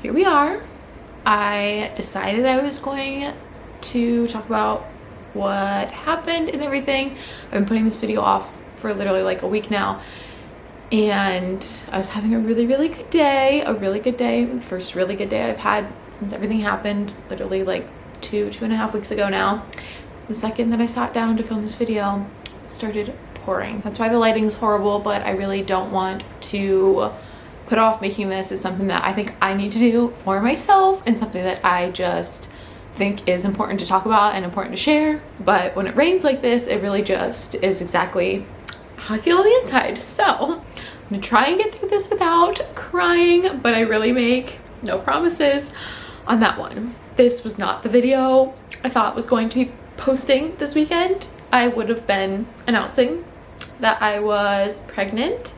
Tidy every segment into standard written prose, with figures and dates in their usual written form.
here we are. I decided I was going to talk about what happened and everything. I've been putting this video off for literally like a week now, and I was having a really good day, the first really good day I've had since everything happened, literally like two and a half weeks ago now. The second that I sat down to film this video, it started pouring. That's why the lighting's horrible, but I really don't want to put off making this. Is something that I think I need to do for myself and something that I just think is important to talk about and important to share. But when it rains like this, it really just is exactly how I feel on the inside. So I'm gonna try and get through this without crying, but I really make no promises on that one. This was not the video I thought was going to be posting this weekend. I would have been announcing that I was pregnant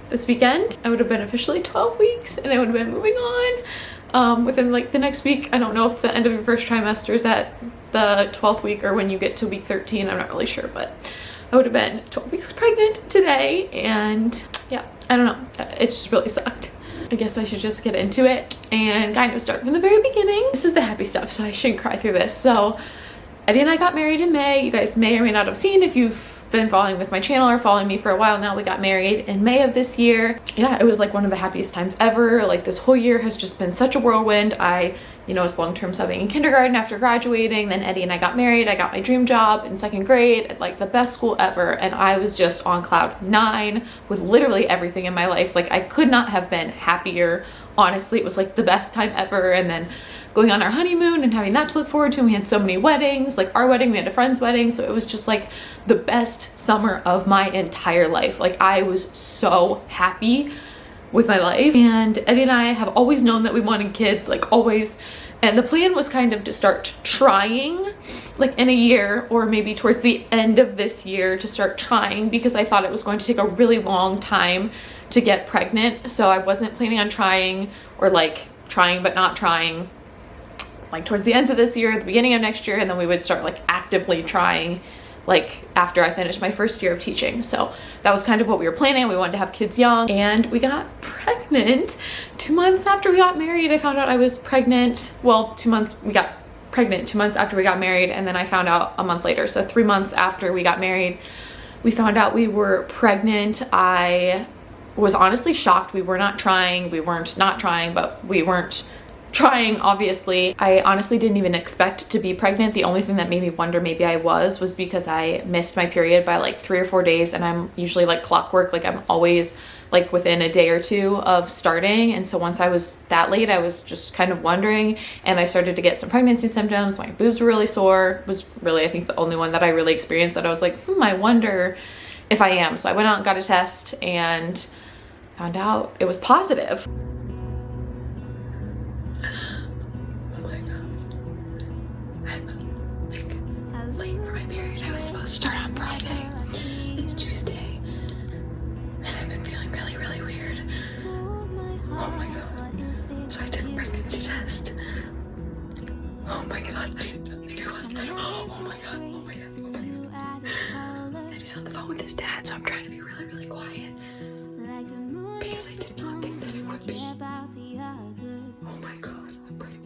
this weekend. I would have been officially 12 weeks and I would have been moving on within like the next week. I don't know if the end of your first trimester is at the 12th week or when you get to week 13. I'm not really sure, but I would have been 12 weeks pregnant today, and yeah, I don't know. It's just really sucked. I guess I should just get into it and kind of start from the very beginning. This is the happy stuff, so I shouldn't cry through this. So Eddie and I got married in May. You guys may or may not have seen if you've been following with my channel or following me for a while now. We got married in May of this year. Yeah, it was like one of the happiest times ever. Like this whole year has just been such a whirlwind. I was long-term subbing in kindergarten after graduating. Then Eddie and I got married. I got my dream job in second grade at like the best school ever. And I was just on cloud 9 with literally everything in my life. Like I could not have been happier. Honestly, it was like the best time ever. And then going on our honeymoon and having that to look forward to. And we had so many weddings, like our wedding, we had a friend's wedding. So it was just like the best summer of my entire life. Like I was so happy with my life. And Eddie and I have always known that we wanted kids, like always. And the plan was kind of to start trying like in a year or maybe towards the end of this year to start trying, because I thought it was going to take a really long time to get pregnant. So I wasn't planning on trying, or like trying but not trying, like towards the end of this year, the beginning of next year, and then we would start like actively trying like after I finished my first year of teaching. So that was kind of what we were planning. We wanted to have kids young, and we got pregnant 2 months after we got married. I found out I was pregnant. Well, 2 months, we got pregnant 2 months after we got married, and then I found out a month later. So 3 months after we got married, we found out we were pregnant. I was honestly shocked. We were not trying. We weren't not trying, but we weren't trying, obviously. I honestly didn't even expect to be pregnant. The only thing that made me wonder maybe I was because I missed my period by like 3 or 4 days, and I'm usually like clockwork. Like I'm always like within a day or two of starting. And so once I was that late, I was just kind of wondering, and I started to get some pregnancy symptoms. My boobs were really sore. It was really, I think, the only one that I really experienced that I was like, I wonder if I am. So I went out and got a test and found out it was positive. Supposed to start on Friday. It's Tuesday, and I've been feeling really weird. Oh my god. So I did a pregnancy test. Oh my god. I didn't think I was. Oh my god. And he's on the phone with his dad, so I'm trying to be really quiet because I did not think that it would be. Oh my god, I'm pregnant.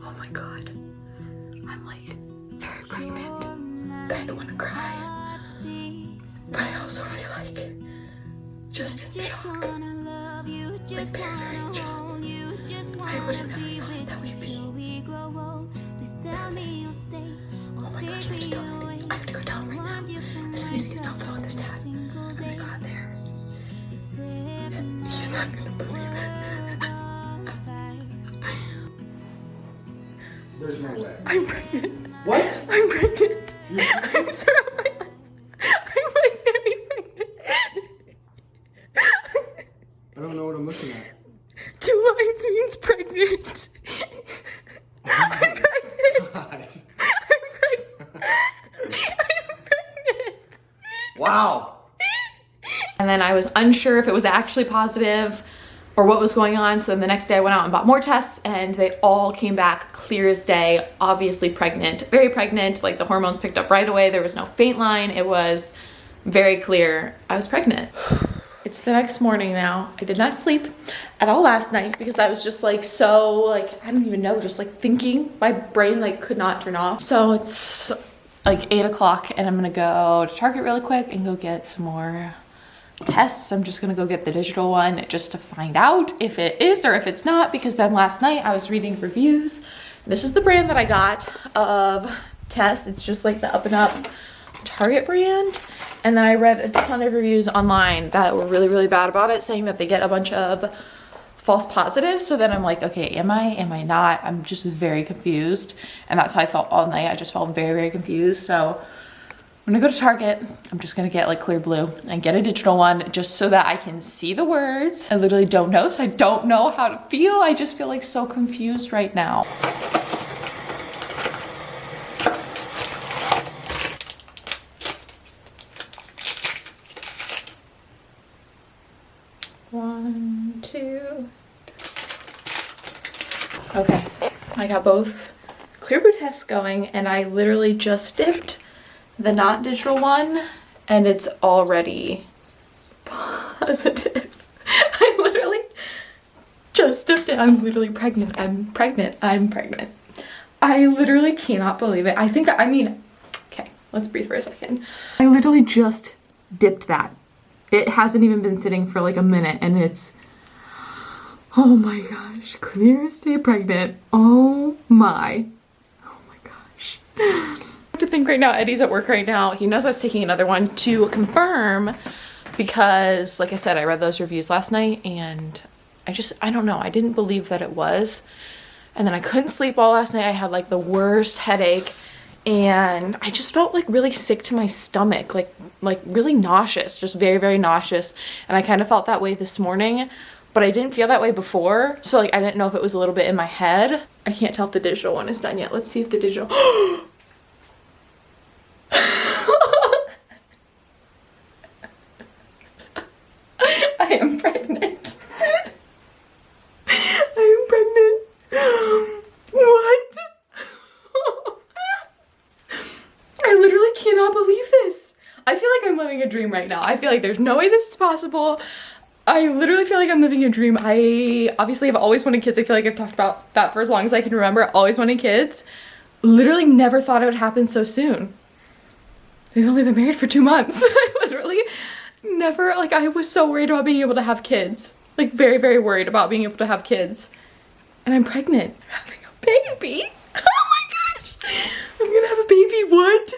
Oh my god, I'm like very pregnant. Kind of want to cry, but I also feel like just in shock, like very in shock. I would have never thought that we'd be. Oh my gosh, I have to tell him. I have to go tell him right now. As soon as he gets off the phone with his dad, I'm gonna go out there. He's not gonna believe it. There's no way. I'm pregnant. What? I'm pregnant. You're pregnant? I'm sorry. I'm like very pregnant. I don't know what I'm looking at. 2 lines means pregnant. I'm pregnant. God. I'm pregnant. I'm pregnant. Wow. And then I was unsure if it was actually positive or what was going on. So then the next day I went out and bought more tests, and they all came back clear as day, obviously pregnant, very pregnant. Like the hormones picked up right away. There was no faint line. It was very clear I was pregnant. It's the next morning now. I did not sleep at all last night because I was just like so like, I don't even know, just like thinking. My brain like could not turn off. So it's like 8 o'clock and I'm gonna go to Target really quick and go get some more tests. I'm just gonna go get the digital one just to find out if it is or if it's not, because then last night I was reading reviews. This is the brand that I got of tests. It's just like the Up and Up Target brand. And then I read a ton of reviews online that were really, really bad about it, saying that they get a bunch of false positives. So then I'm like, okay, am I not? I'm just very confused. And that's how I felt all night. I just felt very, very confused. So I'm gonna go to Target. I'm just gonna get like clear blue and get a digital one just so that I can see the words. I literally don't know, so I don't know how to feel. I just feel like so confused right now. One, two. Okay, I got both clear blue tests going and I literally just dipped the not digital one and it's already positive. I literally just dipped it. I'm literally pregnant. I'm pregnant. I literally cannot believe it. I mean, okay, let's breathe for a second. I literally just dipped that. It hasn't even been sitting for like a minute and it's, oh my gosh, clear as day pregnant. Oh my gosh. I have to think right now, Eddie's at work right now. He knows I was taking another one to confirm because like I said, I read those reviews last night and I don't know. I didn't believe that it was. And then I couldn't sleep all last night. I had like the worst headache and I just felt like really sick to my stomach, like really nauseous, just very, very nauseous. And I kind of felt that way this morning, but I didn't feel that way before. So like, I didn't know if it was a little bit in my head. I can't tell if the digital one is done yet. Let's see if the digital, I am pregnant. I am pregnant. What? I literally cannot believe this. I feel like I'm living a dream right now. I feel like there's no way this is possible. I literally feel like I'm living a dream. I obviously have always wanted kids. I feel like I've talked about that for as long as I can remember. Always wanted kids. Literally never thought it would happen so soon. We've only been married for 2 months. I literally never, like I was so worried about being able to have kids. Like very, very worried about being able to have kids. And I'm pregnant. I'm having a baby. Oh my gosh. I'm gonna have a baby. What?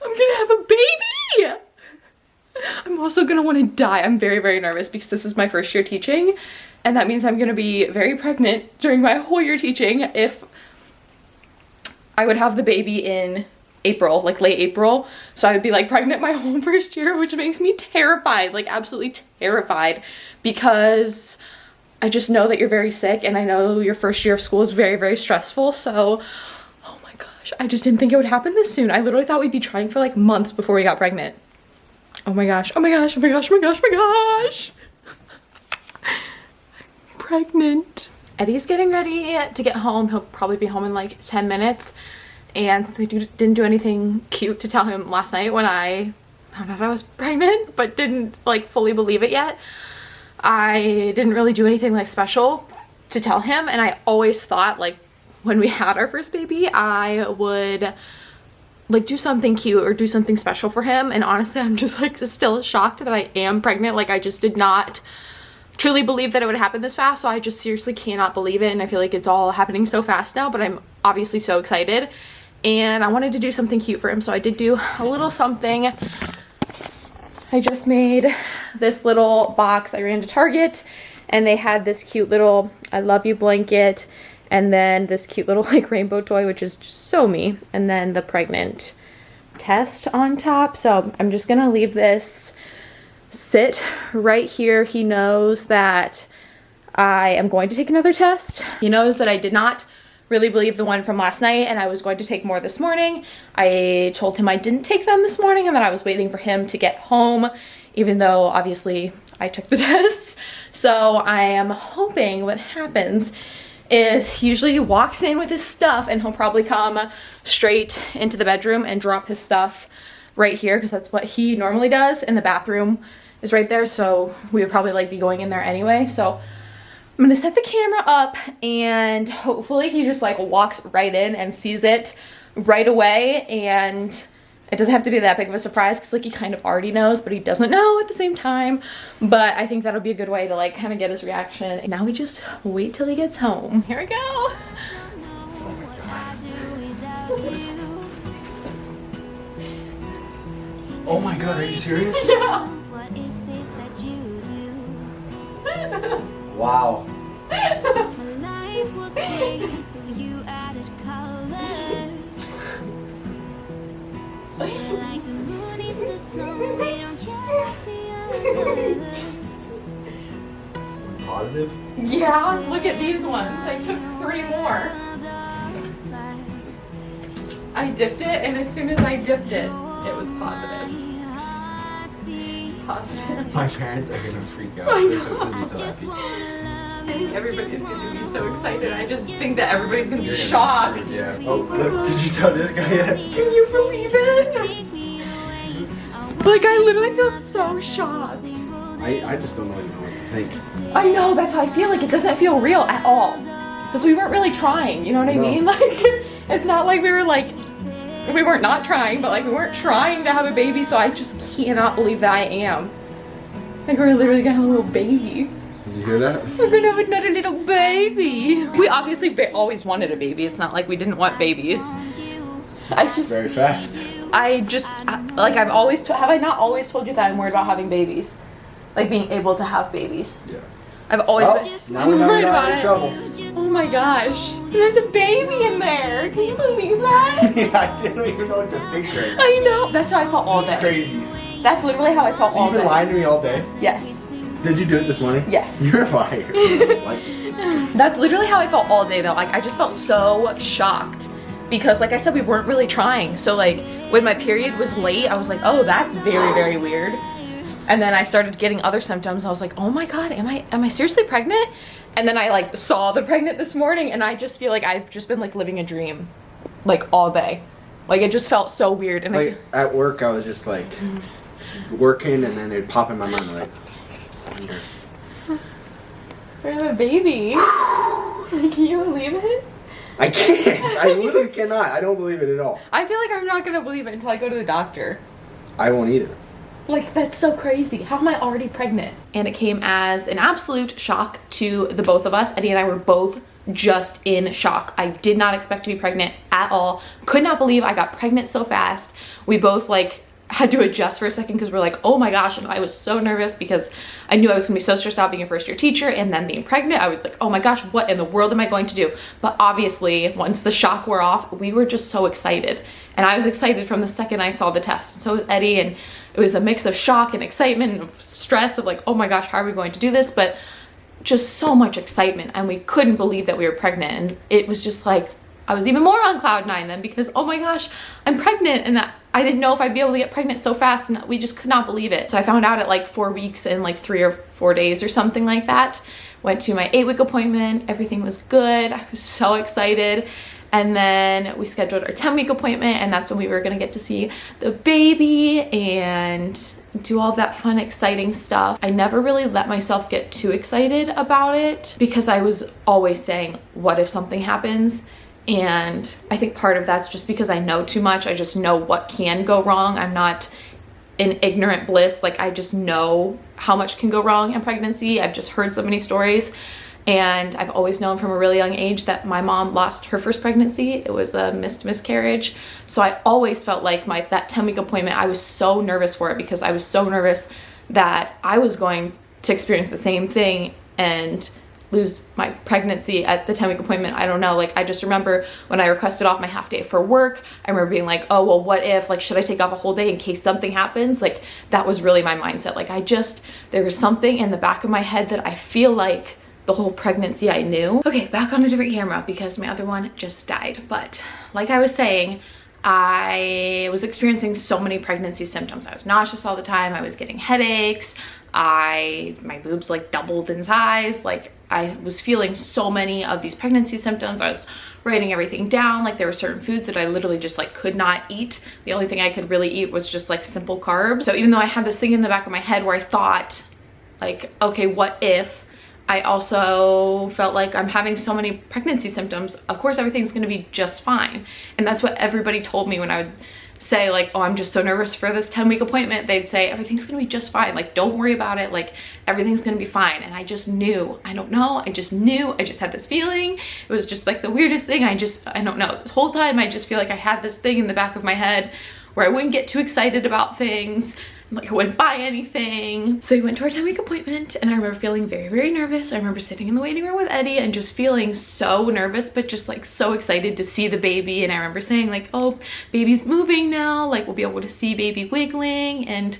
I'm gonna have a baby. I'm also gonna want to die. I'm very, very nervous because this is my first year teaching. And that means I'm gonna be very pregnant during my whole year teaching. If I would have the baby in April, like late April. So I would be like pregnant my whole first year, which makes me terrified, like absolutely terrified, because I just know that you're very sick and I know your first year of school is very, very stressful. So, oh my gosh, I just didn't think it would happen this soon. I literally thought we'd be trying for like months before we got pregnant. Oh my gosh, oh my gosh, oh my gosh, oh my gosh, oh my gosh. I'm pregnant. Eddie's getting ready to get home. He'll probably be home in like 10 minutes. And since I didn't do anything cute to tell him last night when I found out I was pregnant, but didn't like fully believe it yet, I didn't really do anything like special to tell him. And I always thought like when we had our first baby, I would like do something cute or do something special for him. And honestly, I'm just like still shocked that I am pregnant. Like I just did not truly believe that it would happen this fast. So I just seriously cannot believe it. And I feel like it's all happening so fast now, but I'm obviously so excited. And I wanted to do something cute for him. So I did do a little something. I just made this little box. I ran to Target and they had this cute little I love you blanket. And then this cute little like rainbow toy, which is just so me. And then the pregnant test on top. So I'm just gonna leave this sit right here. He knows that I am going to take another test. He knows that I did not really believe the one from last night and I was going to take more this morning. I told him I didn't take them this morning and that I was waiting for him to get home, even though obviously I took the tests. So I am hoping what happens is he usually walks in with his stuff and he'll probably come straight into the bedroom and drop his stuff right here because that's what he normally does, and the bathroom is right there, so we would probably like be going in there anyway. So I'm gonna set the camera up and hopefully he just like walks right in and sees it right away, and it doesn't have to be that big of a surprise because like he kind of already knows, but he doesn't know at the same time. But I think that'll be a good way to like kind of get his reaction. And now we just wait till he gets home. Here we go. Oh my god, are you serious? Yeah. Wow. Positive? Yeah, look at these ones. I took 3 more. I dipped it, and as soon as I dipped it, it was positive. Positive. My parents are gonna freak out. I They're so gonna be so happy. I think everybody's gonna be so excited. I just think that everybody's gonna be You're gonna shocked. Yeah. Oh, look, did you tell this guy yet? Can you believe it? Like, I literally feel so shocked. I just don't even know what to think. I know, that's how I feel. Like, it doesn't feel real at all. Because we weren't really trying, you know what I No. mean? Like, it's not like we were like, we weren't not trying, but like we weren't trying to have a baby, so I just cannot believe that I am. Like, we're literally gonna have a little baby. Did you hear that? We're gonna have another little baby. We obviously always wanted a baby. It's not like we didn't want babies. Very fast. Like I've always, have I not always told you that I'm worried about having babies? Like being able to have babies. Yeah. I've always Well, been now we know worried you're about not in it. trouble. Oh my gosh. There's a baby in there. Can you believe that? Yeah, I didn't even know what to think right now. I know. That's how I felt all day. Crazy. That's literally how I felt So all you've been day. lying to me all day? Yes. Did you do it this morning? Yes. You're a liar. Like, That's literally how I felt all day though. Like I just felt so shocked because like I said, we weren't really trying. So like when my period was late, I was like, oh, that's very, very weird. And then I started getting other symptoms. I was like, oh my God, am I seriously pregnant? And then I like saw the pregnant this morning, and I just feel like I've just been like living a dream like all day. Like it just felt so weird. And like at work, I was just like working, and then it'd pop in my mind like, I wonder. we have a baby. Can you believe it? I can't. I literally cannot. I don't believe it at all. I feel like I'm not gonna believe it until I go to the doctor. I won't either. Like, that's so crazy. How am I already pregnant? And it came as an absolute shock to the both of us. Eddie and I were both just in shock. I did not expect to be pregnant at all. Could not believe I got pregnant so fast. We both like had to adjust for a second because we're like, oh my gosh. And I was so nervous because I knew I was gonna be so stressed out being a first year teacher and then being pregnant. I was like, oh my gosh, what in the world am I going to do? But obviously once the shock wore off, we were just so excited. And I was excited from the second I saw the test. And so was Eddie, and it was a mix of shock and excitement and stress of like, oh my gosh, how are we going to do this? But just so much excitement, and we couldn't believe that we were pregnant. And it was just like, I was even more on cloud 9 then because, oh my gosh, I'm pregnant, and that I didn't know if I'd be able to get pregnant so fast, and we just could not believe it. So I found out at like 4 weeks and like 3 or 4 days or something like that. Went to my 8-week appointment, everything was good. I was so excited. And then we scheduled our 10-week appointment, and that's when we were gonna get to see the baby and do all that fun, exciting stuff. I never really let myself get too excited about it because I was always saying, what if something happens? And I think part of that's just because I know too much. I just know what can go wrong. I'm not in ignorant bliss. Like I just know how much can go wrong in pregnancy. I've just heard so many stories. And I've always known from a really young age that my mom lost her first pregnancy. It was a miscarriage. So I always felt like that 10-week appointment, I was so nervous for it because I was so nervous that I was going to experience the same thing and lose my pregnancy at the 10-week appointment. I don't know, like I just remember when I requested off my half day for work, I remember being like, oh, well, what if, like, should I take off a whole day in case something happens? Like that was really my mindset. Like there was something in the back of my head that I feel like the whole pregnancy I knew. Okay, back on a different camera because my other one just died. But like I was saying, I was experiencing so many pregnancy symptoms. I was nauseous all the time. I was getting headaches. My boobs like doubled in size. Like I was feeling so many of these pregnancy symptoms. I was writing everything down. Like there were certain foods that I literally just like could not eat. The only thing I could really eat was just like simple carbs. So even though I had this thing in the back of my head where I thought like, okay, what if, I also felt like I'm having so many pregnancy symptoms, of course everything's gonna be just fine. And that's what everybody told me when I would say like, oh, I'm just so nervous for this 10-week appointment. They'd say everything's gonna be just fine, like don't worry about it, like everything's gonna be fine. And I just knew, I don't know, I just knew, I just had this feeling. It was just like the weirdest thing. I don't know, this whole time I just feel like I had this thing in the back of my head where I wouldn't get too excited about things, like I wouldn't buy anything. So we went to our 10-week appointment and I remember feeling very, very nervous. I remember sitting in the waiting room with Eddie and just feeling so nervous, but just like so excited to see the baby. And I remember saying like, oh, baby's moving now, like we'll be able to see baby wiggling. And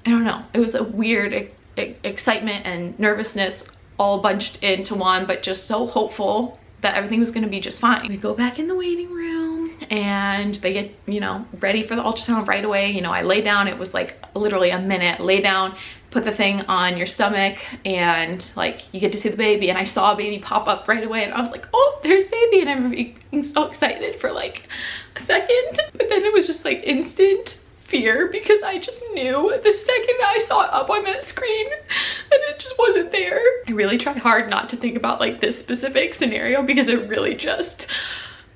I don't know, it was a weird excitement and nervousness all bunched into one, but just so hopeful that everything was gonna be just fine. We go back in the waiting room and they get, you know, ready for the ultrasound right away. You know, I lay down, it was like literally a minute, lay down, put the thing on your stomach and like you get to see the baby. And I saw a baby pop up right away and I was like, oh, there's baby. And I remember being so excited for like a second, but then it was just like instant fear because I just knew the second that I saw it up on that screen and it just wasn't there. I really tried hard not to think about like this specific scenario because it really just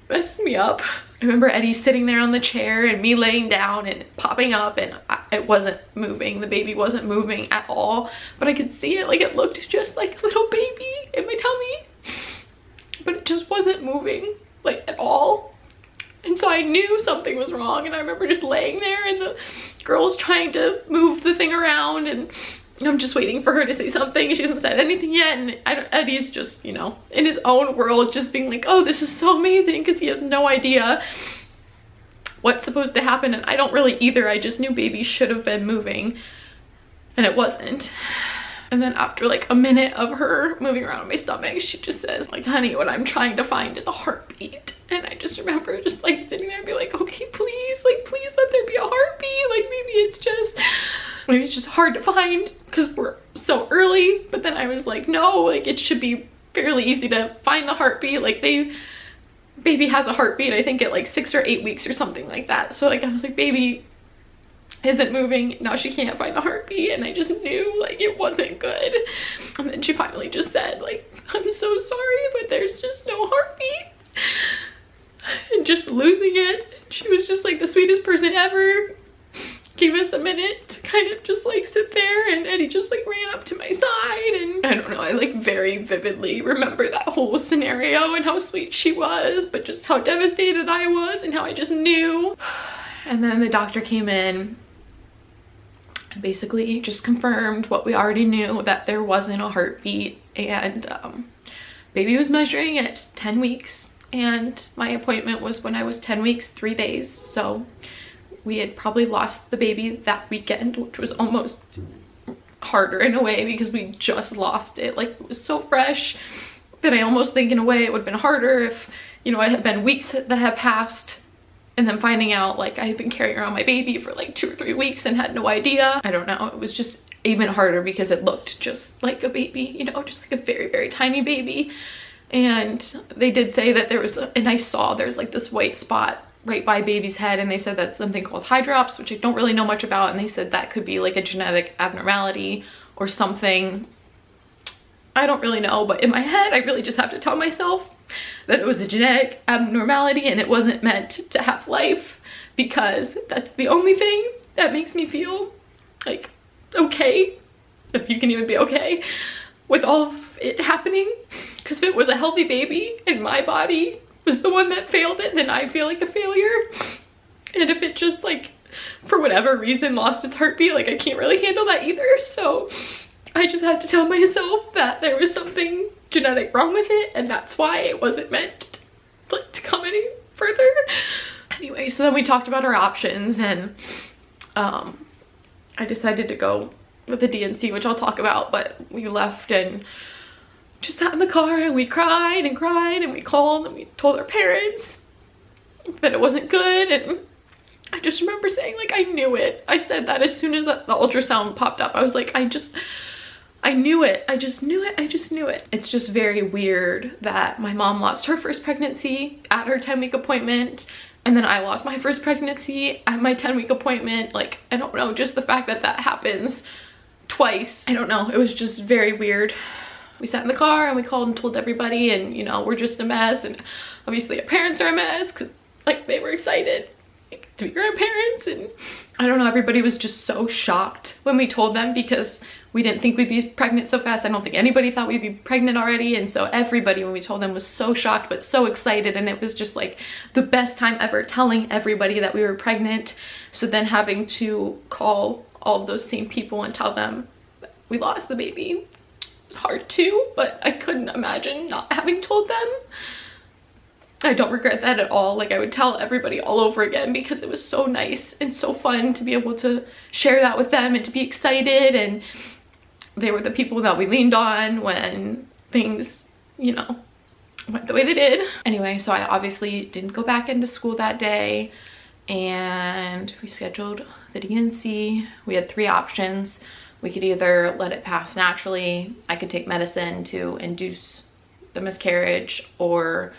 messed me up. I remember Eddie sitting there on the chair and me laying down and popping up and it wasn't moving. The baby wasn't moving at all, but I could see it, like it looked just like a little baby in my tummy, but it just wasn't moving like at all. And so I knew something was wrong and I remember just laying there and the girl's trying to move the thing around and I'm just waiting for her to say something. She hasn't said anything yet and Eddie's just, you know, in his own world just being like, oh, this is so amazing, because he has no idea what's supposed to happen and I don't really either. I just knew baby should have been moving and it wasn't. And then after like a minute of her moving around in my stomach, she just says like, honey, what I'm trying to find is a heartbeat. And I just remember just like sitting there and be like, okay, please, like please let there be a heartbeat. Like maybe it's just hard to find because we're so early. But then I was like, no, like it should be fairly easy to find the heartbeat. Like baby has a heartbeat, I think at like 6 or 8 weeks or something like that. So like I was like, baby isn't moving, now she can't find the heartbeat. And I just knew like it wasn't good. And then she finally just said like, I'm so sorry, but there's just no heartbeat. And just losing it. She was just like the sweetest person ever. Gave us a minute to kind of just like sit there and Eddie just like ran up to my side and I don't know, I like very vividly remember that whole scenario and how sweet she was, but just how devastated I was and how I just knew. And then the doctor came in and basically just confirmed what we already knew, that there wasn't a heartbeat. And baby was measuring at 10 weeks and my appointment was when I was 10 weeks 3 days. So we had probably lost the baby that weekend, which was almost harder in a way because we just lost it. Like it was so fresh that I almost think in a way it would have been harder if, you know, it had been weeks that had passed and then finding out like I had been carrying around my baby for like 2 or 3 weeks and had no idea. I don't know, it was just even harder because it looked just like a baby, you know, just like a very, very tiny baby. And they did say that there was, and I saw there's like this white spot right by baby's head, and they said that's something called hydrops, which I don't really know much about, and they said that could be like a genetic abnormality or something. I don't really know, but in my head I really just have to tell myself that it was a genetic abnormality and it wasn't meant to have life, because that's the only thing that makes me feel like okay, if you can even be okay with all of it happening. Because if it was a healthy baby and my body was the one that failed it, then I feel like a failure. And if it just like for whatever reason lost its heartbeat, like I can't really handle that either. So I just had to tell myself that there was something genetic wrong with it and that's why it wasn't meant to come any further. Anyway, so then we talked about our options and I decided to go with the DNC, which I'll talk about, but we left and just sat in the car and we cried and cried and we called and we told our parents that it wasn't good. And I just remember saying like, I knew it. I said that as soon as the ultrasound popped up. I was like, I knew it. I just knew it. I just knew it. It's just very weird that my mom lost her first pregnancy at her 10-week appointment, and then I lost my first pregnancy at my 10-week appointment. Like, I don't know, just the fact that that happens twice. I don't know. It was just very weird. We sat in the car and we called and told everybody, and you know, we're just a mess, and obviously our parents are a mess because like they were excited to be grandparents, and I don't know, everybody was just so shocked when we told them because we didn't think we'd be pregnant so fast. I don't think anybody thought we'd be pregnant already, and so everybody, when we told them, was so shocked but so excited, and it was just like the best time ever telling everybody that we were pregnant. So then having to call all of those same people and tell them that we lost the baby was hard too, but I couldn't imagine not having told them. I don't regret that at all. Like, I would tell everybody all over again because it was so nice and so fun to be able to share that with them and to be excited, and they were the people that we leaned on when things, you know, went the way they did. Anyway, so I obviously didn't go back into school that day, and we scheduled the DNC. We had 3 options. We could either let it pass naturally, I could take medicine to induce the miscarriage, or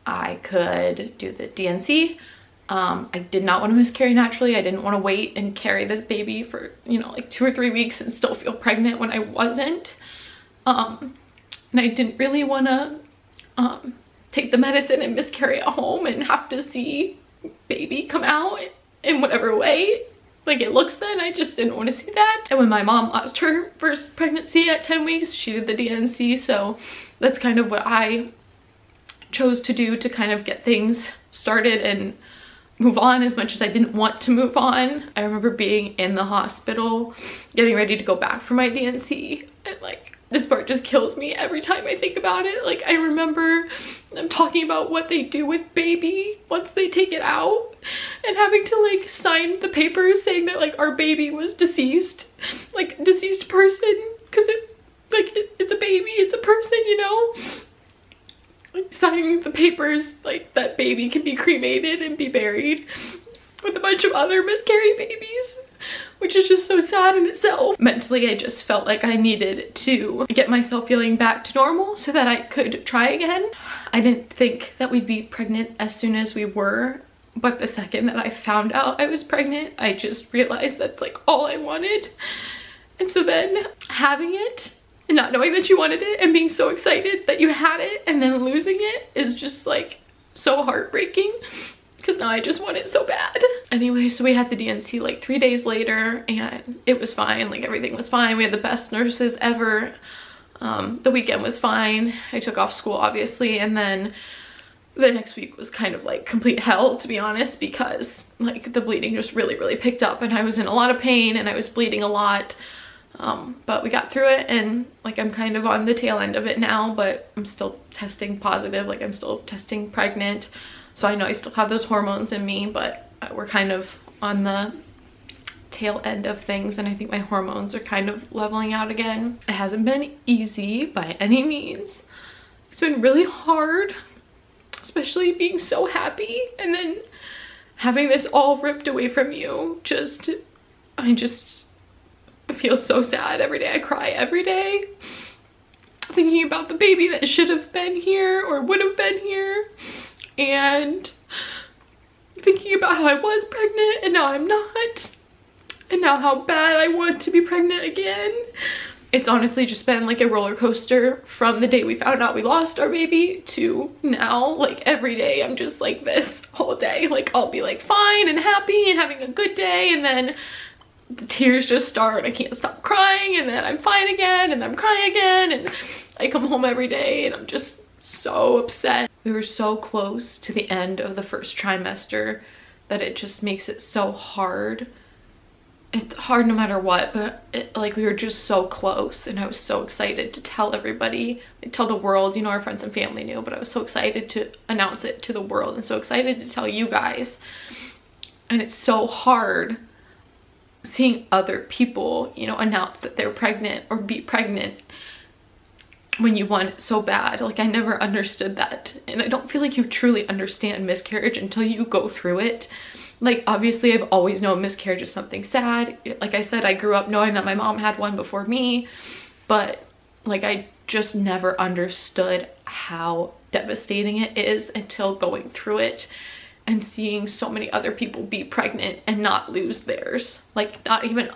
I could do the DNC. I did not want to miscarry naturally. I didn't want to wait and carry this baby for, you know, like 2 or 3 weeks and still feel pregnant when I wasn't. And I didn't really want to take the medicine and miscarry at home and have to see baby come out in whatever way like it looks then. I just didn't want to see that. And when my mom lost her first pregnancy at 10 weeks, she did the DNC. So that's kind of what I chose to do to kind of get things started and move on, as much as I didn't want to move on. I remember being in the hospital getting ready to go back for my DNC, and like this part just kills me every time I think about it. Like, I remember them talking about what they do with baby once they take it out, and having to like sign the papers saying that like our baby was deceased, like deceased person, because it's a baby, it's a person, you know. Like, signing the papers like that baby can be cremated and be buried with a bunch of other miscarried babies, which is just so sad in itself. Mentally, I just felt like I needed to get myself feeling back to normal so that I could try again. I didn't think that we'd be pregnant as soon as we were, but the second that I found out I was pregnant, I just realized that's like all I wanted. And so then having it and not knowing that you wanted it and being so excited that you had it and then losing it is just like so heartbreaking, because now I just want it so bad. Anyway, so we had the DNC like 3 days later, and it was fine. Like, everything was fine. We had the best nurses ever. The weekend was fine. I took off school obviously, and then the next week was kind of like complete hell, to be honest, because like the bleeding just really picked up, and I was in a lot of pain and I was bleeding a lot. But we got through it, and like I'm kind of on the tail end of it now, but I'm still testing positive. Like, I'm still testing pregnant, so I know I still have those hormones in me, but we're kind of on the tail end of things, and I think my hormones are kind of leveling out again. It hasn't been easy by any means. It's been really hard, especially being so happy and then having this all ripped away from you. I feel so sad every day. I cry every day thinking about the baby that should have been here or would have been here, and thinking about how I was pregnant and now I'm not, and now how bad I want to be pregnant again. It's honestly just been like a roller coaster from the day we found out we lost our baby to now. Like, every day I'm just like this all day. Like, I'll be like fine and happy and having a good day, and then the tears just start. I can't stop crying, and then I'm fine again, and I'm crying again, and I come home every day and I'm just so upset. We were so close to the end of the first trimester that it just makes it so hard. It's hard no matter what, but like, we were just so close, and I was so excited to tell everybody, like tell the world. You know, our friends and family knew, but I was so excited to announce it to the world and so excited to tell you guys. And it's so hard seeing other people, you know, announce that they're pregnant or be pregnant when you want it so bad. Like, I never understood that, and I don't feel like you truly understand miscarriage until you go through it. Like, obviously I've always known miscarriage is something sad. Like I said, I grew up knowing that my mom had one before me, but like I just never understood how devastating it is until going through it and seeing so many other people be pregnant and not lose theirs, like not even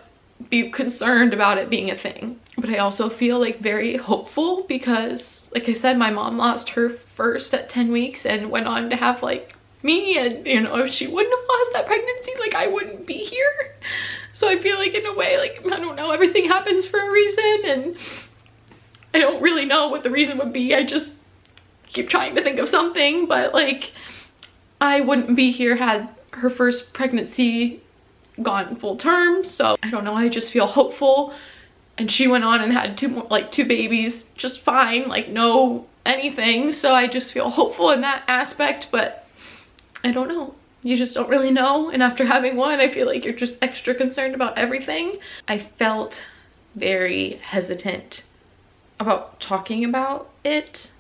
be concerned about it being a thing. But I also feel like very hopeful because, like I said, my mom lost her first at 10 weeks and went on to have like me, and you know, if she wouldn't have lost that pregnancy, like I wouldn't be here. So I feel like in a way, like, I don't know, everything happens for a reason, and I don't really know what the reason would be. I just keep trying to think of something, but like I wouldn't be here had her first pregnancy gone full term. So I don't know, I just feel hopeful. And she went on and had two babies just fine, like no anything. So I just feel hopeful in that aspect, but I don't know. You just don't really know. And after having one, I feel like you're just extra concerned about everything. I felt very hesitant about talking about it,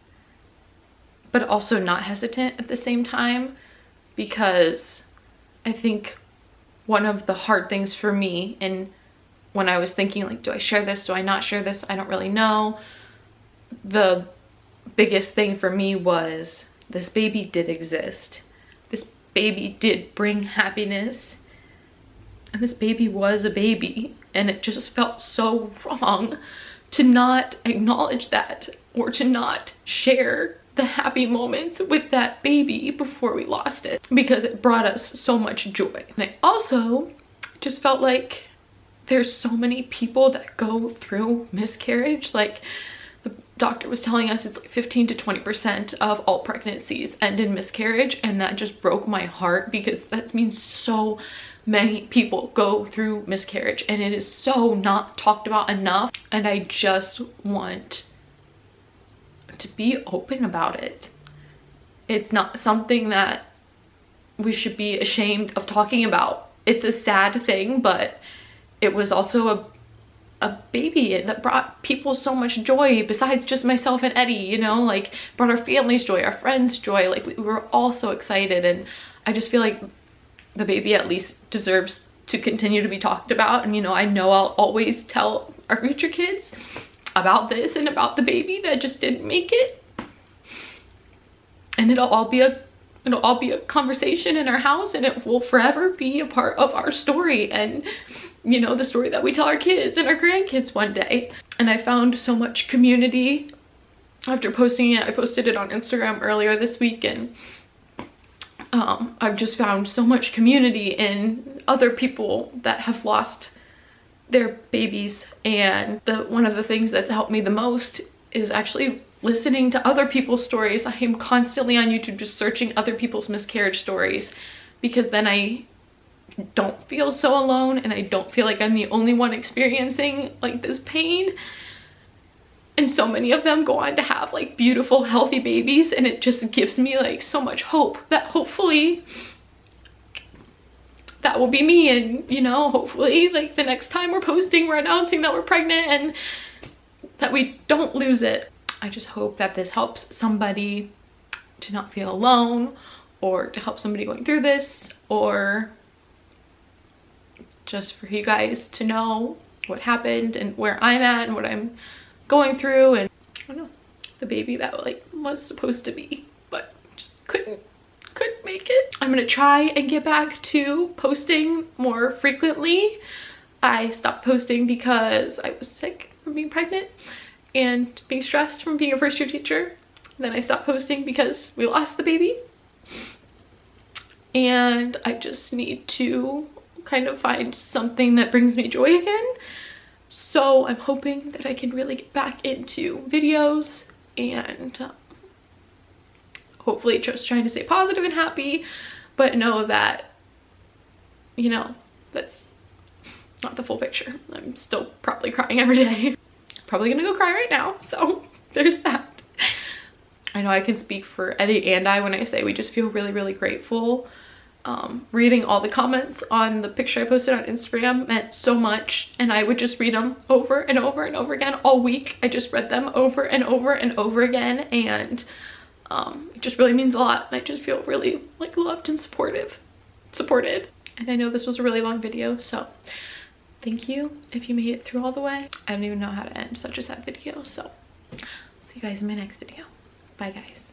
but also not hesitant at the same time, because I think one of the hard things for me, and when I was thinking like, do I share this, do I not share this, I don't really know, the biggest thing for me was this baby did exist. This baby did bring happiness, and this baby was a baby, and it just felt so wrong to not acknowledge that or to not share the happy moments with that baby before we lost it, because it brought us so much joy. And I also just felt like there's so many people that go through miscarriage. Like the doctor was telling us it's like 15 to 20% of all pregnancies end in miscarriage, and that just broke my heart because that means so many people go through miscarriage and it is so not talked about enough. And I just want to be open about it. It's not something that we should be ashamed of talking about. It's a sad thing, but it was also a baby that brought people so much joy besides just myself and Eddie, you know, like brought our families joy, our friends joy. Like we were all so excited, and I just feel like the baby at least deserves to continue to be talked about. And you know I'll always tell our future kids about this and about the baby that just didn't make it, and it'll all be a conversation in our house, and it will forever be a part of our story, and you know, the story that we tell our kids and our grandkids one day. And I found so much community after posting it. I posted it on Instagram earlier this week, and I've just found so much community in other people that have lost their babies. And one of the things that's helped me the most is actually listening to other people's stories. I am constantly on YouTube just searching other people's miscarriage stories, because then I don't feel so alone, and I don't feel like I'm the only one experiencing like this pain. And so many of them go on to have like beautiful, healthy babies, and it just gives me like so much hope that hopefully that will be me. And you know, hopefully like the next time we're posting, we're announcing that we're pregnant and that we don't lose it. I just hope that this helps somebody to not feel alone, or to help somebody going through this, or just for you guys to know what happened and where I'm at and what I'm going through. And I don't know, the baby that like was supposed to be, but just couldn't make it. I'm gonna try and get back to posting more frequently. I stopped posting because I was sick from being pregnant and being stressed from being a first-year teacher. Then I stopped posting because we lost the baby, and I just need to kind of find something that brings me joy again. So I'm hoping that I can really get back into videos, and hopefully just trying to stay positive and happy, but know that, you know, that's not the full picture. I'm still probably crying every day. Probably gonna go cry right now, so there's that. I know I can speak for Eddie and I when I say we just feel really, really grateful. Reading all the comments on the picture I posted on Instagram meant so much, and I would just read them over and over and over again all week. I just read them over and over and over again, and it just really means a lot. I just feel really like loved and supported. And I know this was a really long video, so thank you if you made it through all the way. I don't even know how to end such a sad video, so see you guys in my next video. Bye guys.